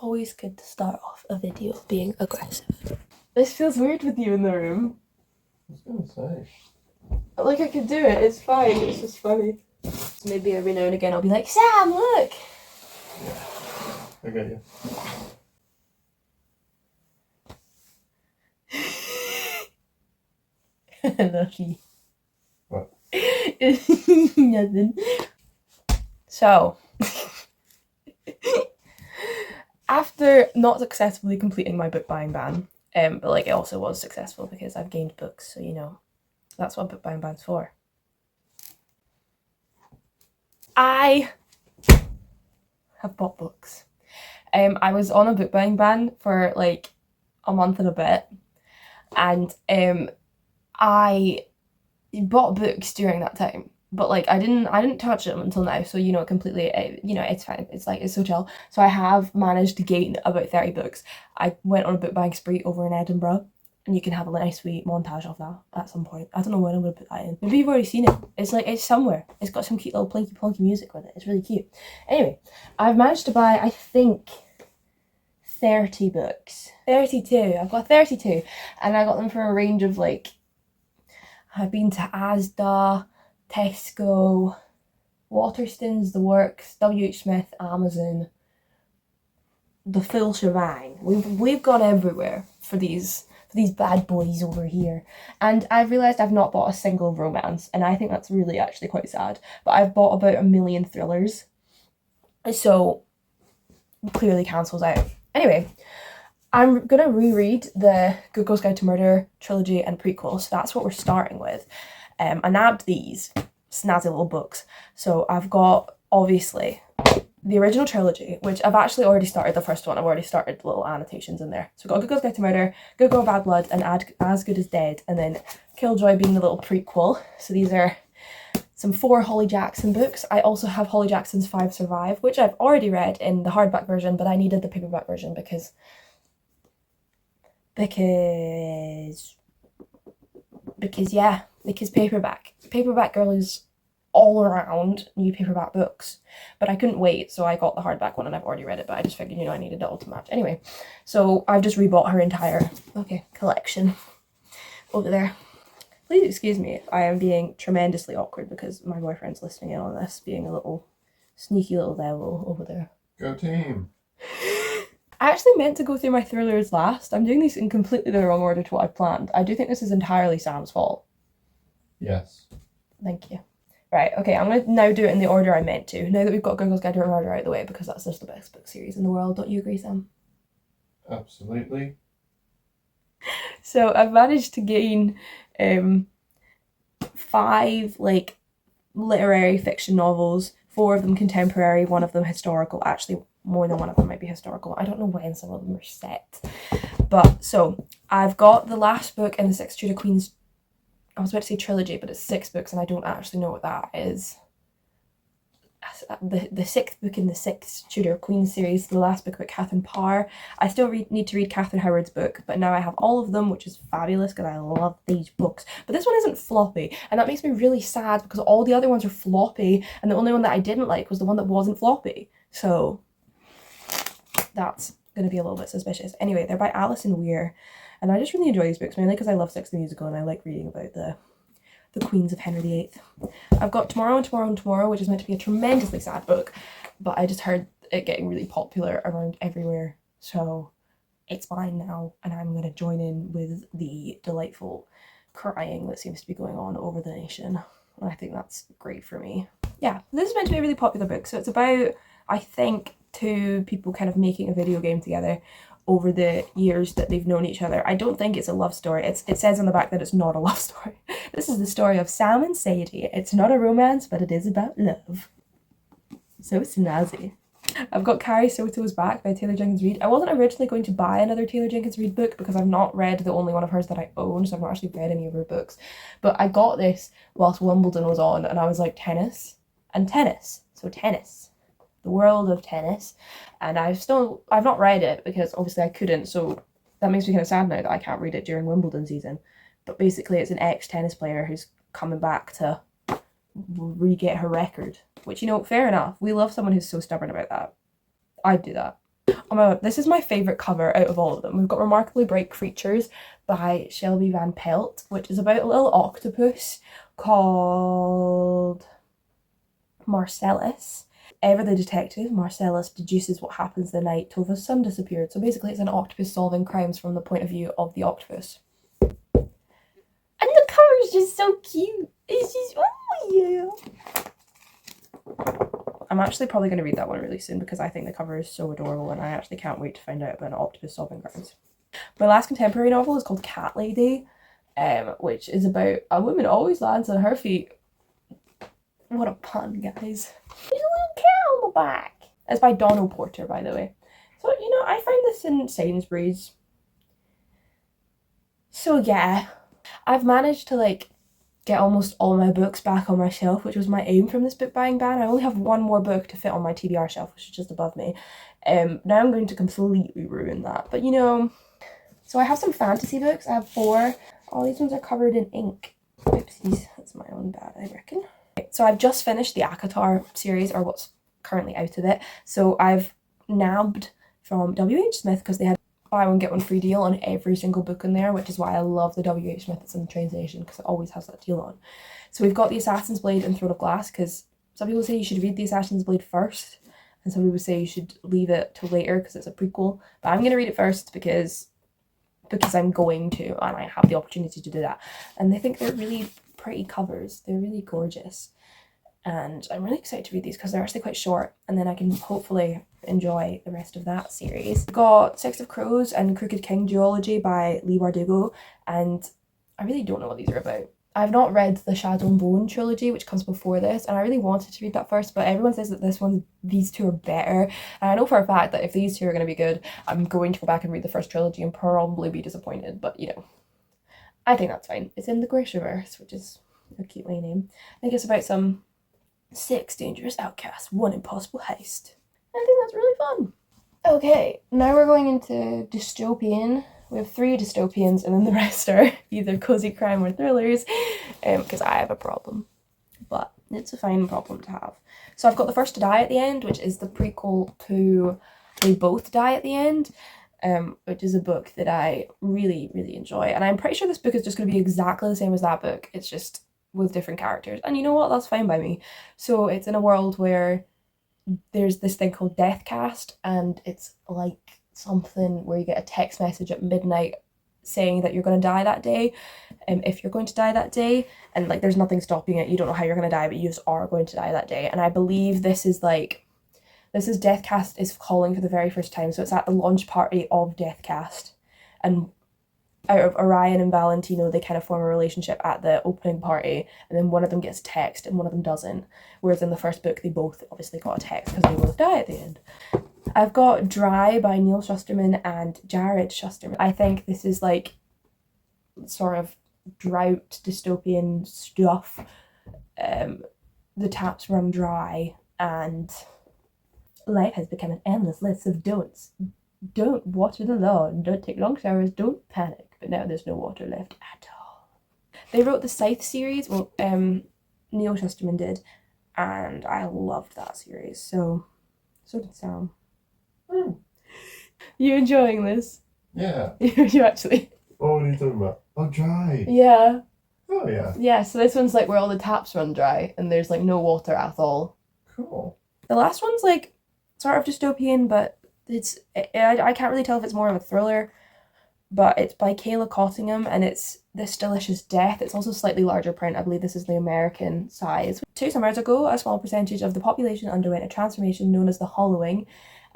always good to start off a video being aggressive. This feels weird with you in the room. I was gonna say. Like, I could do it, it's fine, it's just funny. So maybe every now and again I'll be like, Sam, look! Yeah, I get you. I love you. What? Nothing. So, after not successfully completing my book buying ban, but like it also was successful because I've gained books, so you know, that's what book buying ban's for. I have bought books. I was on a book buying ban for like a month and a bit, and I bought books during that time, but like I didn't touch them until now, so you know, completely, you know, it's fine, it's like, it's so chill. So I have managed to gain about 30 books. I went on a book buying spree over in Edinburgh, and you can have a nice wee montage of that at some point. I don't know when I'm gonna put that in. Maybe you've already seen it. It's like, it's somewhere. It's got some cute little plinky plonky music with it. It's really cute. Anyway, I've managed to buy, I think, 30 books. 32. I've got 32, and I got them for a range of like, I've been to Asda, Tesco, Waterstones, The Works, WH Smith, Amazon, the full shebang. We've gone everywhere for these bad boys over here. And I've realised I've not bought a single romance, and I think that's really actually quite sad. But I've bought about 1 million thrillers. So clearly cancels out. Anyway, I'm gonna reread the Good Girls Guide to Murder trilogy and prequel, so that's what we're starting with. I nabbed these snazzy little books. So I've got, obviously, the original trilogy, which I've actually already started the first one. I've already started the little annotations in there. So we've got Good Girls Guide to Murder, Good Girl Bad Blood, and As Good as Dead, and then Killjoy being the little prequel. So these are some 4 Holly Jackson books. I also have Holly Jackson's 5 Survive, which I've already read in the hardback version, but I needed the paperback version because paperback girlies all around new paperback books, but I couldn't wait, so I got the hardback one, and I've already read it, but I just figured, you know, I needed it all to match. Anyway, so I've just rebought her entire collection over there. Please excuse me if I am being tremendously awkward because my boyfriend's listening in on this, being a little sneaky little devil over there. Go team. I actually meant to go through my thrillers last. I'm doing these in completely the wrong order to what I planned. I do think this is entirely Sam's fault. Yes. Thank you. Right, okay, I'm going to now do it in the order I meant to, now that we've got Good Girls Guide to Murder out of the way, because that's just the best book series in the world. Don't you agree, Sam? Absolutely. So I've managed to gain 5 like literary fiction novels, 4 of them contemporary, 1 of them historical. Actually, more than 1 of them might be historical. I don't know when some of them are set. But so I've got the last book in the 6 Tudor Queens, I was about to say trilogy, but it's 6 books, and I don't actually know what that is. The 6th book in the 6 Tudor Queens series, the last book about Catherine Parr. I still need to read Catherine Howard's book, but now I have all of them, which is fabulous because I love these books. But this one isn't floppy, and that makes me really sad because all the other ones are floppy, and the only one that I didn't like was the one that wasn't floppy. So that's going to be a little bit suspicious. Anyway, they're by Alison Weir, and I just really enjoy these books, mainly because I love Sex the Musical and I like reading about the queens of Henry VIII. I've got Tomorrow and Tomorrow and Tomorrow, which is meant to be a tremendously sad book, but I just heard it getting really popular around everywhere, so it's mine now, and I'm going to join in with the delightful crying that seems to be going on over the nation. And I think that's great for me. Yeah, this is meant to be a really popular book, so it's about, I think, 2 people kind of making a video game together over the years that they've known each other. I don't think it's a love story. It says on the back that it's not a love story. This is the story of Sam and Sadie. It's not a romance, but it is about love. So snazzy. I've got Carrie Soto's Back by Taylor Jenkins Reid. I wasn't originally going to buy another Taylor Jenkins Reid book because I've not read the only one of hers that I own, so I've not actually read any of her books. But I got this whilst Wimbledon was on, and I was like, tennis. So tennis. The world of tennis, and I've not read it because obviously I couldn't, so that makes me kind of sad now that I can't read it during Wimbledon season. But basically it's an ex-tennis player who's coming back to re-get her record, which, you know, fair enough. We love someone who's so stubborn about that. I'd do that. Oh my god, this is my favourite cover out of all of them. We've got Remarkably Bright Creatures by Shelby Van Pelt, which is about a little octopus called Marcellus. Ever the detective, Marcellus deduces what happens the night Tova's son disappeared. So basically it's an octopus solving crimes from the point of view of the octopus. And the cover is just so cute. It's just, oh yeah. I'm actually probably going to read that one really soon because I think the cover is so adorable and I actually can't wait to find out about an octopus solving crimes. My last contemporary novel is called Cat Lady, which is about a woman always lands on her feet. What a pun, guys. There's a little cat on the back. It's by Donald Porter, by the way. So, you know, I found this in Sainsbury's. So yeah, I've managed to like get almost all my books back on my shelf, which was my aim from this book buying ban. I only have one more book to fit on my TBR shelf, which is just above me. Now I'm going to completely ruin that. But you know, so I have some fantasy books. I have 4. All these ones are covered in ink. Oopsies, that's my own bad, I reckon. So I've just finished the ACOTAR series, or what's currently out of it. So I've nabbed from WH Smith because they had buy one get one free deal on every single book in there, which is why I love the WH Smith that's in the train station because it always has that deal on. So we've got The Assassin's Blade and Throne of Glass because some people say you should read The Assassin's Blade first and some people say you should leave it till later because it's a prequel. But I'm going to read it first because I'm going to and I have the opportunity to do that. And I think they're really pretty covers. They're really gorgeous. And I'm really excited to read these because they're actually quite short and then I can hopefully enjoy the rest of that series. We've got Six of Crows and Crooked King duology by Lee Bardugo, and I really don't know what these are about. I've not read the Shadow and Bone trilogy, which comes before this, and I really wanted to read that first, but everyone says that these two are better, and I know for a fact that if these two are going to be good, I'm going to go back and read the first trilogy and probably be disappointed, but you know, I think that's fine. It's in the Grishaverse, which is a cute way name. I think it's about some 6 dangerous outcasts, 1 impossible heist. I think that's really fun. Okay, now we're going into dystopian. We have 3 dystopians and then the rest are either cozy crime or thrillers because I have a problem. But it's a fine problem to have. So I've got The First to Die at the End, which is the prequel to They Both Die at the End, which is a book that I really, really enjoy. And I'm pretty sure this book is just going to be exactly the same as that book. It's just with different characters. And you know what? That's fine by me. So it's in a world where there's this thing called Deathcast, and it's like something where you get a text message at midnight saying that you're going to die that day, if you're going to die that day, and like there's nothing stopping it. You don't know how you're going to die, but you just are going to die that day. And I believe this is Deathcast is calling for the very first time, so it's at the launch party of Deathcast, and out of Orion and Valentino, they kind of form a relationship at the opening party, and then one of them gets a text and one of them doesn't. Whereas in the first book, they both obviously got a text because they both die at the end. I've got Dry by Neil Shusterman and Jared Shusterman. I think this is like sort of drought dystopian stuff. The taps run dry and life has become an endless list of don'ts. Don't water the lawn, don't take long showers, don't panic. But now there's no water left at all. They wrote the Scythe series, well, Neil Shusterman did, and I loved that series, so did Sam. You enjoying this? Yeah. You actually? Oh, what are you talking about? Oh, Dry. Yeah. Oh, yeah. Yeah, so this one's like where all the taps run dry and there's like no water at all. Cool. The last one's like sort of dystopian, but I can't really tell if it's more of a thriller, but it's by Kayla Cottingham and it's This Delicious Death. It's also slightly larger print. I believe this is the American size. 2 summers ago, a small percentage of the population underwent a transformation known as the hollowing,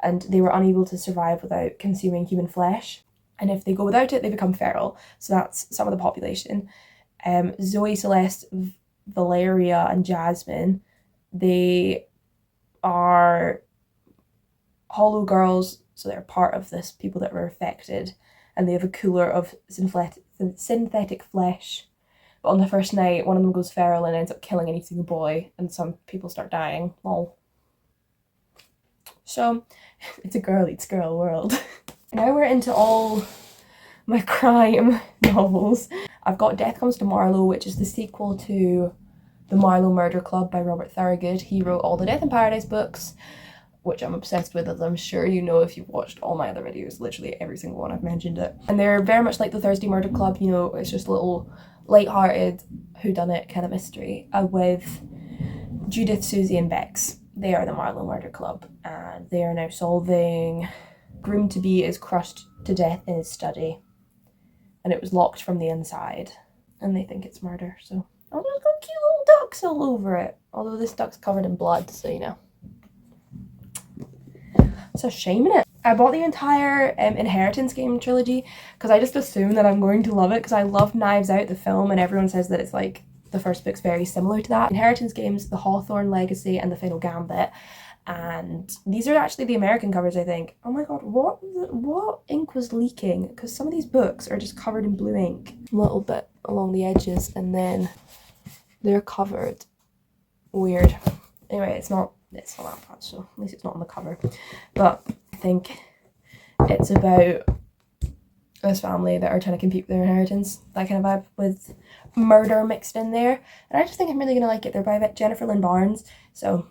and they were unable to survive without consuming human flesh. And if they go without it, they become feral. So that's some of the population. Zoe, Celeste, Valeria, and Jasmine, they are hollow girls, so they're part of this people that were affected, and they have a cooler of synthetic flesh. But on the first night, one of them goes feral and ends up killing and eating a boy, and some people start dying. Lol. So, it's a girl eats girl world. Now we're into all my crime novels. I've got Death Comes to Marlowe, which is the sequel to The Marlowe Murder Club by Robert Thorogood. He wrote all the Death in Paradise books, which I'm obsessed with, as I'm sure you know if you've watched all my other videos. Literally every single one I've mentioned it. And they're very much like the Thursday Murder Club, you know, it's just a little light-hearted whodunit kind of mystery with Judith, Susie and Bex. They are the Marlowe Murder Club, and they are now solving. Groom-to-be is crushed to death in his study, and it was locked from the inside, and they think it's murder, so. Oh, there's got cute little ducks all over it, although this duck's covered in blood, so you know. It's a shame, innit? I bought the entire Inheritance game trilogy because I just assume that I'm going to love it because I love Knives Out, the film, and everyone says that it's like the first book's very similar to that. Inheritance games, The Hawthorne Legacy and The Final Gambit, and these are actually the American covers, I think. Oh my god, what ink was leaking? Because some of these books are just covered in blue ink, a little bit along the edges, and then they're covered. Weird. Anyway, it's not that bad, so at least it's not on the cover. But I think it's about this family that are trying to compete with their inheritance, that kind of vibe with murder mixed in there. And I just think I'm really gonna like it. They're by Jennifer Lynn Barnes, so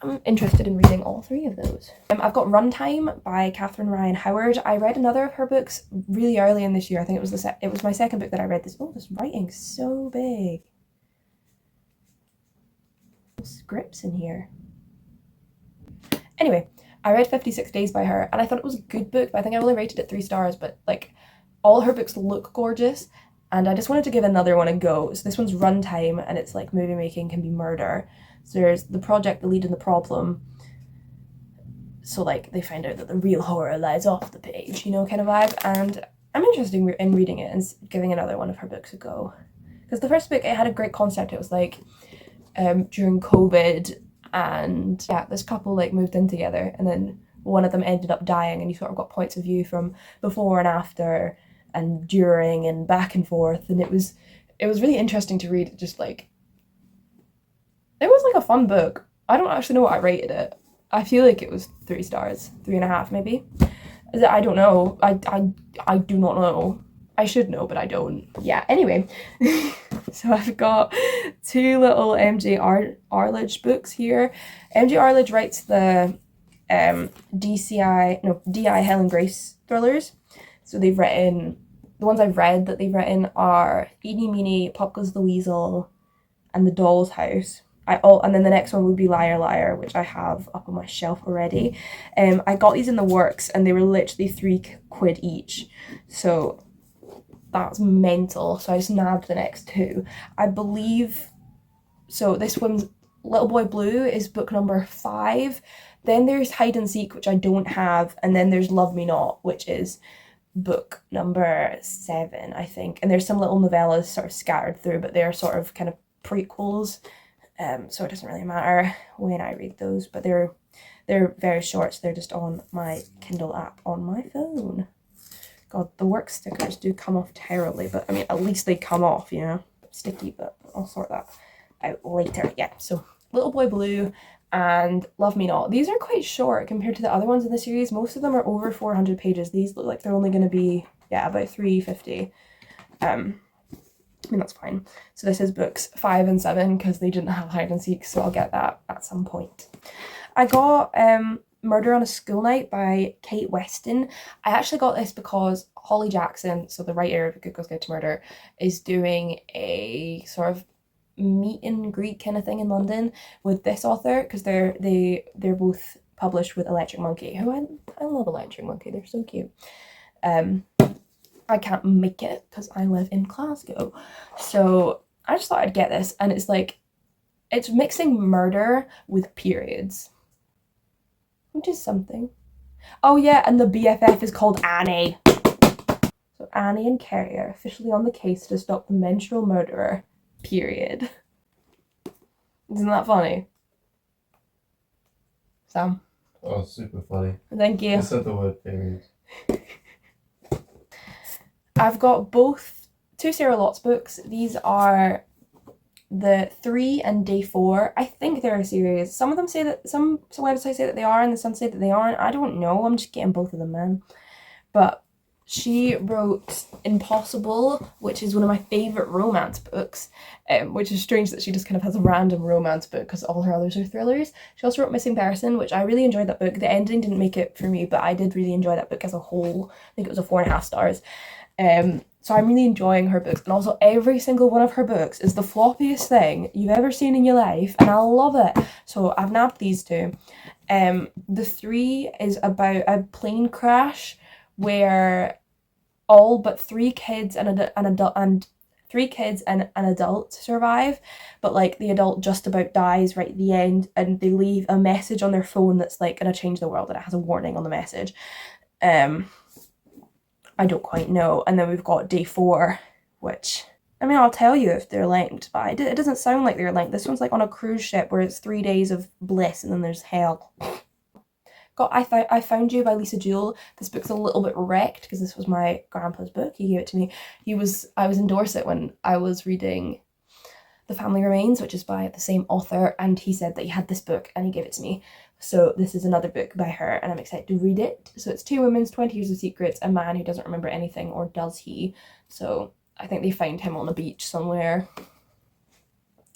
I'm interested in reading all three of those. I've got Runtime by Catherine Ryan Howard. I read another of her books really early in this year. I think it was my second book that I read. This writing's so big. Scripts in here. Anyway, I read 56 Days by her, and I thought it was a good book, but I think I only rated it 3 stars, but like all her books look gorgeous, and I just wanted to give another one a go. So this one's Runtime, and it's like movie making can be murder. So there's the project, the lead, and the problem. So like they find out that the real horror lies off the page, you know, kind of vibe, and I'm interested in reading it and giving another one of her books a go. Because the first book, it had a great concept. It was like during COVID, and yeah, this couple like moved in together, and then one of them ended up dying, and you sort of got points of view from before and after and during and back and forth, and it was really interesting to read. Just like it was like a fun book. I don't actually know what I rated it. I feel like it was 3 stars, 3.5 maybe. I don't know. I do not know. I should know, but I don't. Yeah, anyway. So I've got 2 little MJ Arledge books here. MJ Arledge writes the DI Helen Grace thrillers. So they've written, the ones I've read that they've written are Eeny Meeny, Pop Goes the Weasel, and The Doll's House. And then the next one would be Liar Liar, which I have up on my shelf already. I got these in the works, and they were literally £3 each. So that's mental. So I just nabbed the next 2. I believe, so this one's Little Boy Blue is book number 5. Then there's Hide and Seek, which I don't have. And then there's Love Me Not, which is book number 7, I think. And there's some little novellas sort of scattered through, but they're sort of kind of prequels. So it doesn't really matter when I read those, but they're very short, so they're just on my Kindle app on my phone. God, the work stickers do come off terribly, but I mean, at least they come off, you know. Sticky, but I'll sort that out later. Yeah, so Little Boy Blue and Love Me Not. These are quite short compared to the other ones in the series. Most of them are over 400 pages. These look like they're only going to be, yeah, about 350. I mean, that's fine. So this is books 5 and 7 because they didn't have Hide and Seek, so I'll get that at some point. I got Murder on a School Night by Kate Weston. I actually got this because Holly Jackson, so the writer of Good Girls Guide to Murder, is doing a sort of meet and greet kind of thing in London with this author, because they're both published with Electric Monkey, who I love Electric Monkey, they're so cute. I can't make it because I live in Glasgow, so I just thought I'd get this, and it's like, it's mixing murder with periods, which is something. Oh yeah, and the BFF is called Annie. So Annie and Carrie are officially on the case to stop the menstrual murderer, period. Isn't that funny? Sam? Oh, super funny. Thank you. I said the word period. I've got both 2 Sarah Lott's books. These are the 3 and Day 4. I think they're a series. Some of them say that, some websites say that they are, and some say that they aren't. I don't know. I'm just getting both of them, man. But She wrote Impossible, which is one of my favourite romance books, which is strange that she just kind of has a random romance book because all her others are thrillers. She also wrote Missing Person, which I really enjoyed that book. The ending didn't make it for me, but I did really enjoy that book as a whole. I think it was a 4.5 stars. So I'm really enjoying her books, and also every single one of her books is the floppiest thing you've ever seen in your life, and I love it. So I've nabbed these two. The 3 is about a plane crash where all but 3 kids and an adult survive, but like the adult just about dies right at the end, and they leave a message on their phone that's like gonna change the world, and it has a warning on the message. I don't quite know. And then we've got day 4, which, I mean, I'll tell you if they're linked, but it doesn't sound like they're linked. This one's like on a cruise ship where it's 3 days of bliss and then there's hell. Got I Found You by Lisa Jewell. This book's a little bit wrecked because this was my grandpa's book. He gave it to me. I was in Dorset when I was reading The Family Remains, which is by the same author, and he said that he had this book and he gave it to me. So this is another book by her and I'm excited to read it. So it's 2 women's 20 Years of Secrets, a man who doesn't remember anything, or does he? So I think they find him on a beach somewhere.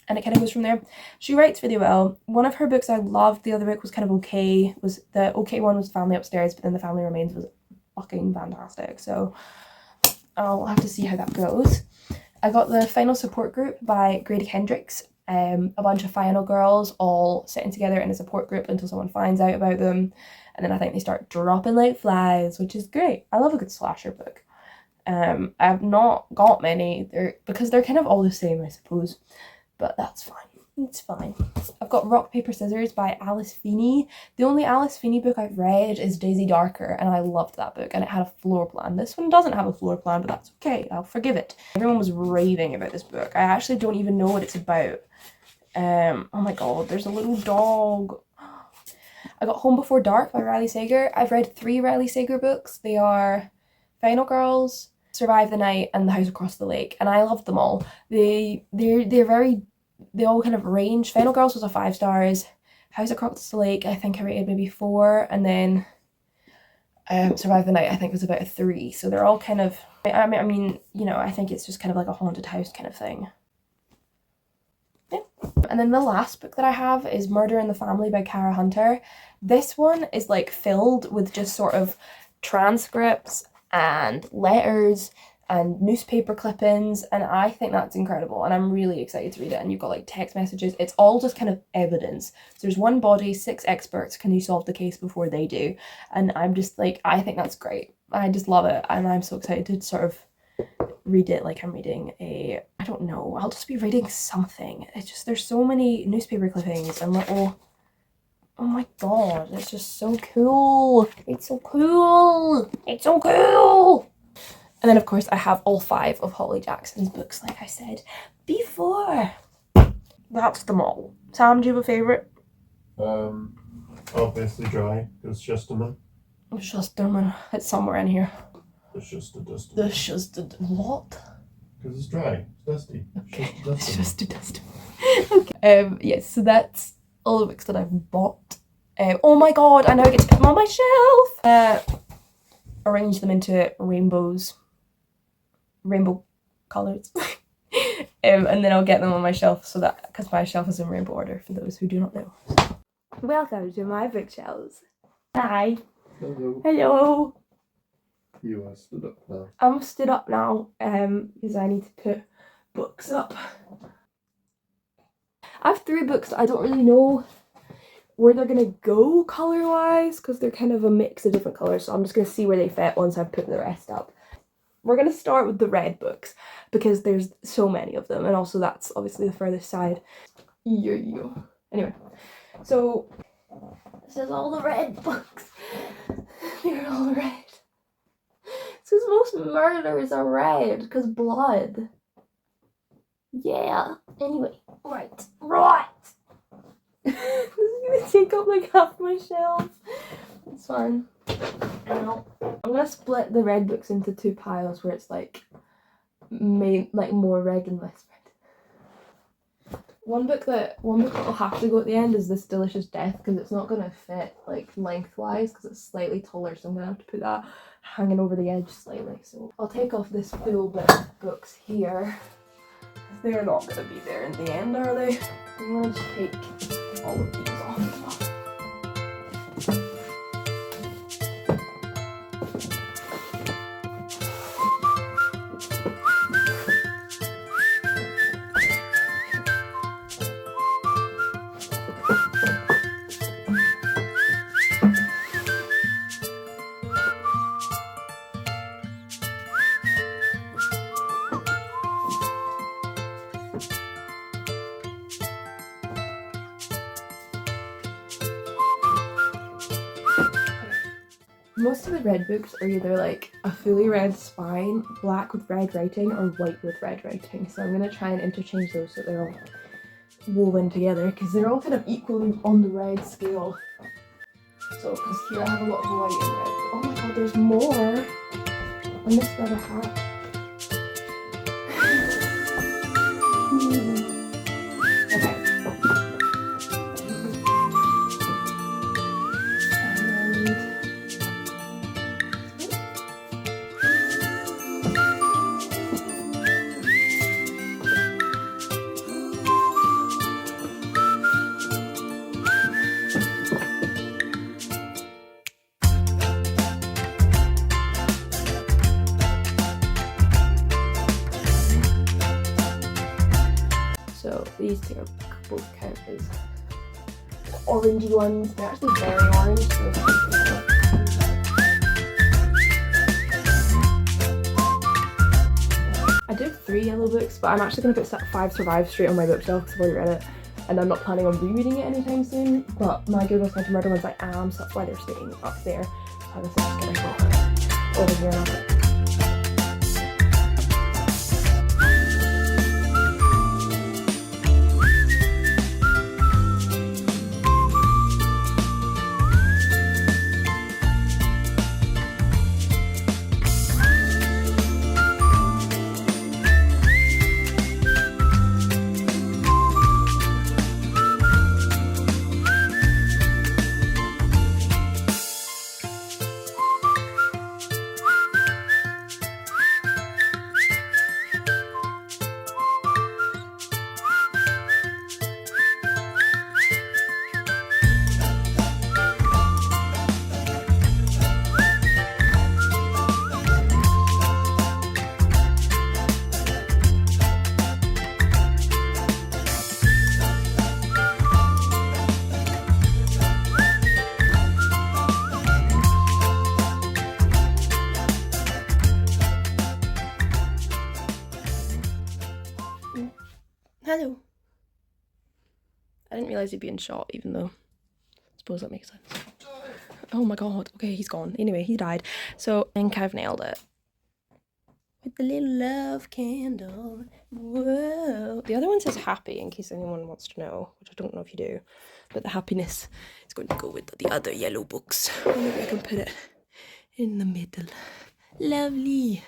And it kind of goes from there. She writes really well. One of her books I loved, the other book was kind of okay. The okay one was Family Upstairs, but then The Family Remains was fucking fantastic. So I'll have to see how that goes. I got The Final Support Group by Grady Hendrix. A bunch of final girls all sitting together in a support group until someone finds out about them. And then I think they start dropping like flies, which is great. I love a good slasher book. I've not got many because they're kind of all the same, I suppose. But that's fine. It's fine. I've got Rock, Paper, Scissors by Alice Feeney. The only Alice Feeney book I've read is Daisy Darker, and I loved that book, and it had a floor plan. This one doesn't have a floor plan, but that's okay. I'll forgive it. Everyone was raving about this book. I actually don't even know what it's about. Oh my god, there's a little dog. I got Home Before Dark by Riley Sager. I've read 3 Riley Sager books. They are Final Girls, Survive the Night, and The House Across the Lake, and I loved them all. They all kind of range. Final Girls was a 5 stars. House Across the Lake, I think I rated maybe 4, and then Survive the Night I think was about a 3. So they're all kind of, I mean, you know, I think it's just kind of like a haunted house kind of thing. Yeah. And then the last book that I have is Murder in the Family by Cara Hunter. This one is like filled with just sort of transcripts and letters and newspaper clippings, and I think that's incredible, and I'm really excited to read it. And you've got like text messages. It's all just kind of evidence. So there's 1 body, 6 experts. Can you solve the case before they do? And I'm just like, I think that's great. I just love it, and I'm so excited to sort of read it like I'm reading I don't know, I'll just be reading something. It's just, there's so many newspaper clippings and little, oh my god, it's just so cool. It's so cool. It's so cool. And then of course I have all 5 of Holly Jackson's books, like I said before. That's them all. Sam, do you have a favourite? Obviously Dry, because Shusterman. Shusterman. It's somewhere in here. The Shuster Duster. The Shuster... What? Because it's dry. It's dusty. Okay. It's Shuster Duster. Okay. Yes, so that's all the books that I've bought. Oh my god, I now get to put them on my shelf! Arrange them into rainbow colours. And then I'll get them on my shelf, so that, because my shelf is in rainbow order, for those who do not know. Welcome to my bookshelves. Hi. Hello. Hello. You are stood up now. I'm stood up now, because I need to put books up. I have 3 books that I don't really know where they're gonna go colour-wise, because they're kind of a mix of different colours, so I'm just gonna see where they fit once I've put the rest up. We're gonna start with the red books, because there's so many of them, and also that's obviously the furthest side. Yeah. Anyway, so this is all the red books. They're all red. It's because most murders are red, because blood. Yeah. Anyway, right. This is gonna take up like half my shelf. It's fine. I'm gonna split the red books into 2 piles where it's like more red and less red. One book that will have to go at the end is This Delicious Death, because it's not going to fit like lengthwise because it's slightly taller, so I'm going to have to put that hanging over the edge slightly. So I'll take off this full bit of books here. They're not going to be there in the end, are they? I'm going to take all of these off as well. Most of the red books are either like a fully red spine, black with red writing, or white with red writing. So I'm going to try and interchange those so they're all woven together, because they're all kind of equally on the red scale. So, because here I have a lot of white and red. Oh my god, there's more! I missed the other half. So these two both count as orangey ones. They're actually very orange. So I did 3 yellow books, but I'm actually going to put 5 Survive straight on my bookshelf because I've already read it, and I'm not planning on rereading it anytime soon. But my Good Will Sent to Murder ones I am, so that's why they're sitting up there. So this is just going to go over here now. Hello. I didn't realise he'd be in shot, even though I suppose that makes sense. Oh my god, okay, he's gone. Anyway, he died. So I think I've nailed it. With the little love candle. Whoa. The other one says happy, in case anyone wants to know, which I don't know if you do. But the happiness is going to go with the other yellow books. Maybe I can put it in the middle. Lovely.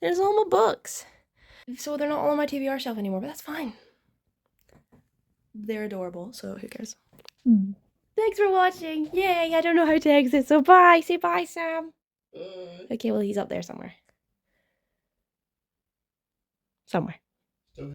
There's all my books. So they're not all on my TBR shelf anymore, but that's fine. They're adorable, so who cares? Thanks for watching. Yay, I don't know how to exit, so bye. Say bye, Sam. Okay, well, he's up there somewhere. Somewhere.